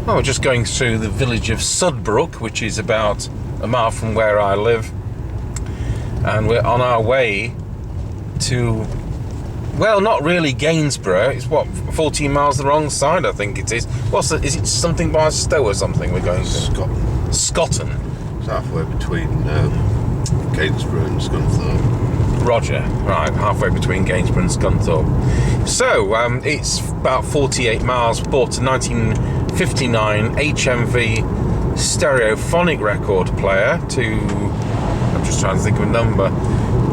Well, we're just going through the village of Sudbrook, which is about a mile from where I live, and we're on our way to, well, not really Gainsborough. It's what, 14 miles the wrong side, I think it is. What's it? Is it something by Stow or something we're going to? Scotland. Scotland. It's halfway between Gainsborough and Scunthorpe. Roger. Right, halfway between Gainsborough and Scunthorpe. So it's about 48 miles. Bought a 1959 HMV stereophonic record player to, I'm just trying to think of a number.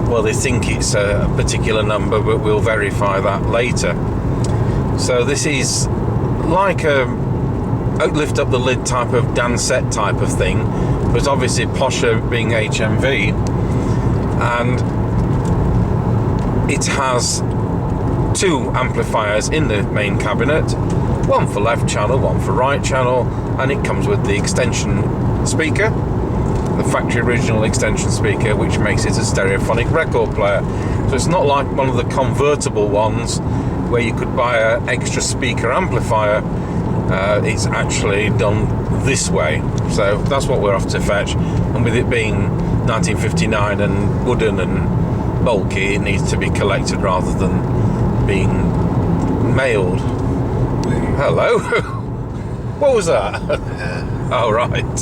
Well, they think it's a particular number, but we'll verify that later. So this is like a lift up the lid type of dansette type of thing, but obviously posher being HMV, and it has two amplifiers in the main cabinet, one for left channel, one for right channel, and it comes with the extension speaker, the factory original extension speaker, which makes it a stereophonic record player. So it's not like one of the convertible ones where you could buy an extra speaker amplifier. It's actually done this way. So that's what we're off to fetch, and with it being 1959 and wooden and bulky, it needs to be collected rather than being mailed. Hello. What was that? Oh, right.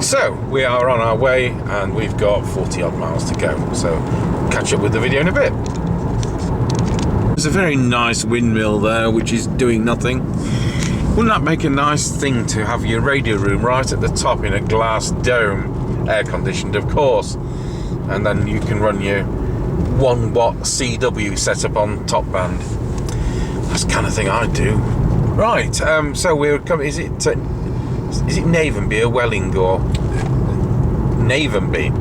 So we are on our way, and we've got 40 odd miles to go, so catch up with the video in a bit. There's a very nice windmill there which is doing nothing. Wouldn't that make a nice thing to have your radio room right at the top in a glass dome, air conditioned of course, and then you can run your 1 watt CW setup on top band. That's the kind of thing I'd do. Right, so we're coming, is it Navenby or Welling or Navenby?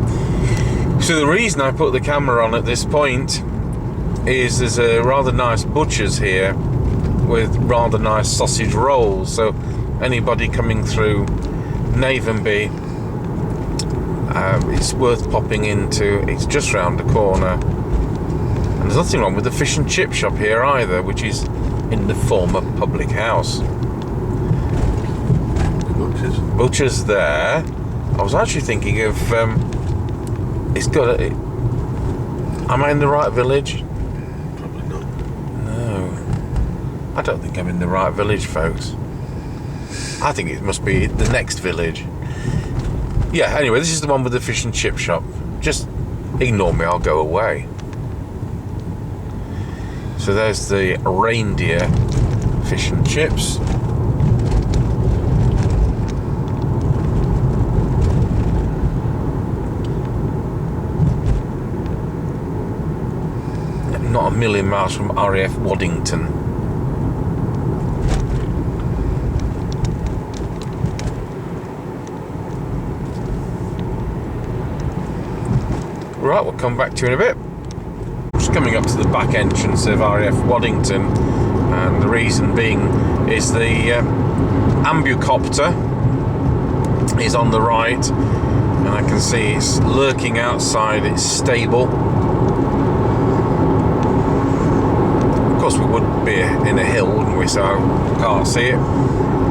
So the reason I put the camera on at this point is there's a rather nice butcher's here with rather nice sausage rolls, so anybody coming through Navenby, it's worth popping into. It's just round the corner, and there's nothing wrong with the fish and chip shop here either, which is in the former public house. Butcher's there. I was actually thinking of it's got a, am I in the right village? Probably not. No, I don't think I'm in the right village, folks. I think it must be the next village. Yeah, anyway, this is the one with the fish and chip shop. Just ignore me, I'll go away. So there's the Reindeer fish and chips. Not a million miles from RAF Waddington. Right, we'll come back to you in a bit. Just coming up to the back entrance of RAF Waddington, and the reason being is the ambucopter is on the right, and I can see it's lurking outside its stable. Of course we would be in a hill, wouldn't we, so I can't see it.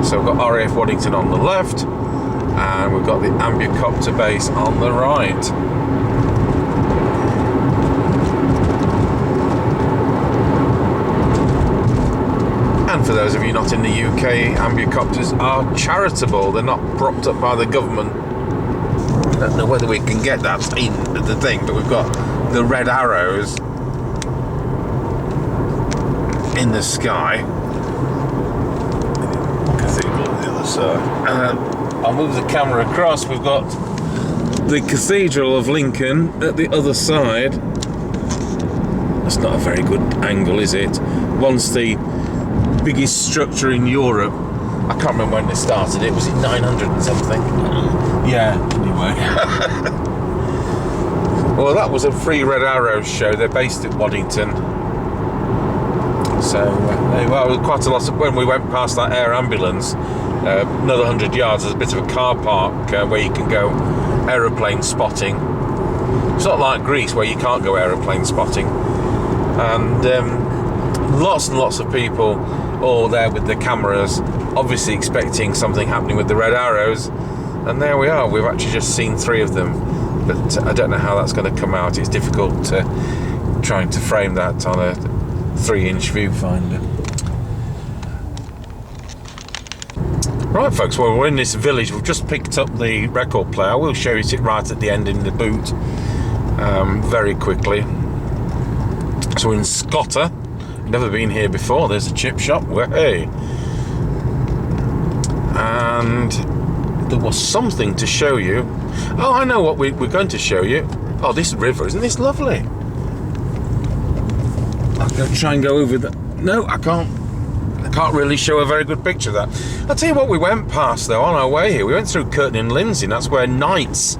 So we've got RAF Waddington on the left, and we've got the ambucopter base on the right. And for those of you not in the UK, ambucopters are charitable. They're not propped up by the government. I don't know whether we can get that in the thing, but we've got the red arrows in the sky. Cathedral on the other side. And I'll move the camera across. We've got the Cathedral of Lincoln at the other side. That's not a very good angle, is it? Once the biggest structure in Europe. I can't remember when they started it. Was it 900 and something? Yeah, anyway. Well, that was a free Red Arrows show. They're based at Waddington. So, well, quite a lot of, when we went past that air ambulance, another 100 yards, there's a bit of a car park where you can go aeroplane spotting. It's not like Greece where you can't go aeroplane spotting. And lots and lots of people all there with the cameras, obviously expecting something happening with the red arrows, and there we are. We've actually just seen 3 of them, but I don't know how that's going to come out. It's difficult trying to frame that on a 3-inch viewfinder. Right folks, well, we're in this village. We've just picked up the record player. We'll show you it right at the end in the boot very quickly. So we're in Scotter. Never been here before. There's a chip shop. Hey. And there was something to show you. Oh, I know what we're going to show you. Oh, this river, isn't this lovely? I'm going to try and go over that. No, I can't really show a very good picture of that. I'll tell you what we went past though on our way here. We went through Curtin and Lindsey, and that's where Knights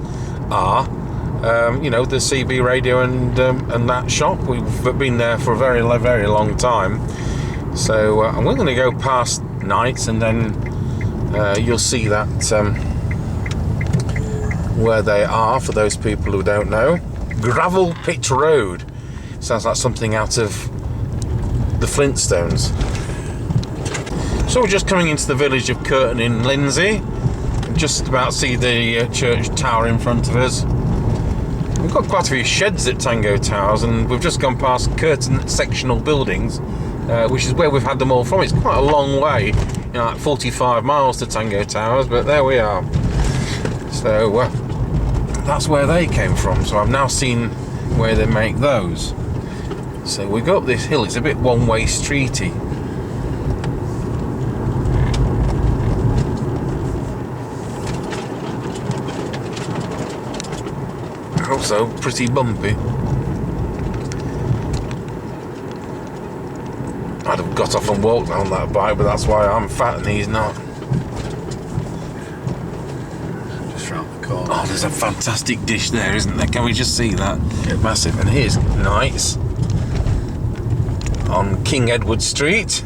are. You know, the CB radio and that shop. We've been there for a very, very long time. So we're going to go past Knights, and then you'll see that where they are for those people who don't know. Gravel Pit Road. Sounds like something out of the Flintstones. So we're just coming into the village of Curtin in Lindsey. Just about see the church tower in front of us. We've got quite a few sheds at Tango Towers, and we've just gone past Curtin sectional buildings, which is where we've had them all from. It's quite a long way, you know, like 45 miles to Tango Towers, but there we are. So that's where they came from. So I've now seen where they make those. So we go up this hill. It's a bit one-way streety. Also pretty bumpy. I'd have got off and walked on that bike, but that's why I'm fat and he's not. Just round the corner. Oh, there's a fantastic dish there, isn't there? Can we just see that? Yeah. Massive. And here's Knights on King Edward Street.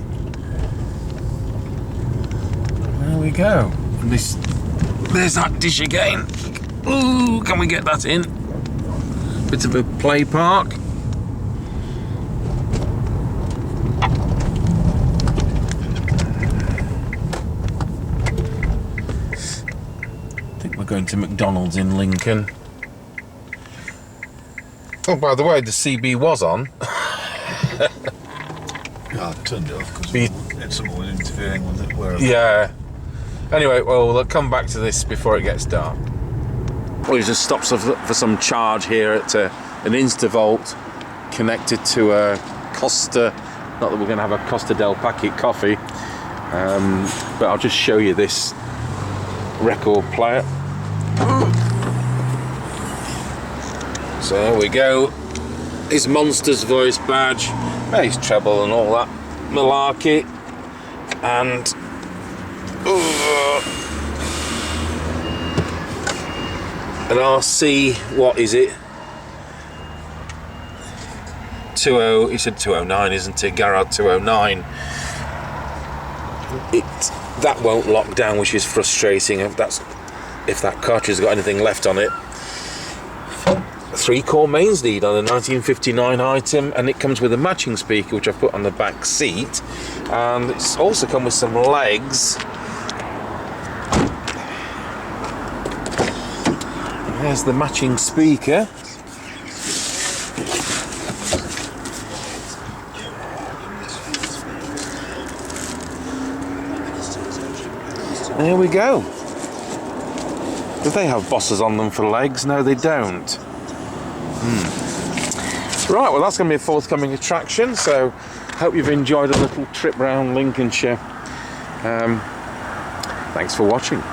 There we go. And there's that dish again. Ooh, can we get that in? Bit of a play park. I think we're going to McDonald's in Lincoln. Oh, by the way, the CB was on. Yeah, I turned it off because someone was interfering with it. Wherever. Yeah. Anyway, well, we'll come back to this before it gets dark. Well, he just stops for some charge here at an Instavolt connected to a Costa. Not that we're going to have a Costa del Packet coffee, but I'll just show you this record player. So there we go. His Monsters voice badge, bass treble and all that malarkey, and an RC, what is it? 20, he said 209, isn't it? Garrod 209. That won't lock down, which is frustrating. If that cartridge has got anything left on it. 3-core mains lead on a 1959 item, and it comes with a matching speaker, which I've put on the back seat, and it's also come with some legs. There's the matching speaker. There we go. Do they have bosses on them for legs? No, they don't. Right, well, that's going to be a forthcoming attraction, so hope you've enjoyed a little trip around Lincolnshire. Thanks for watching.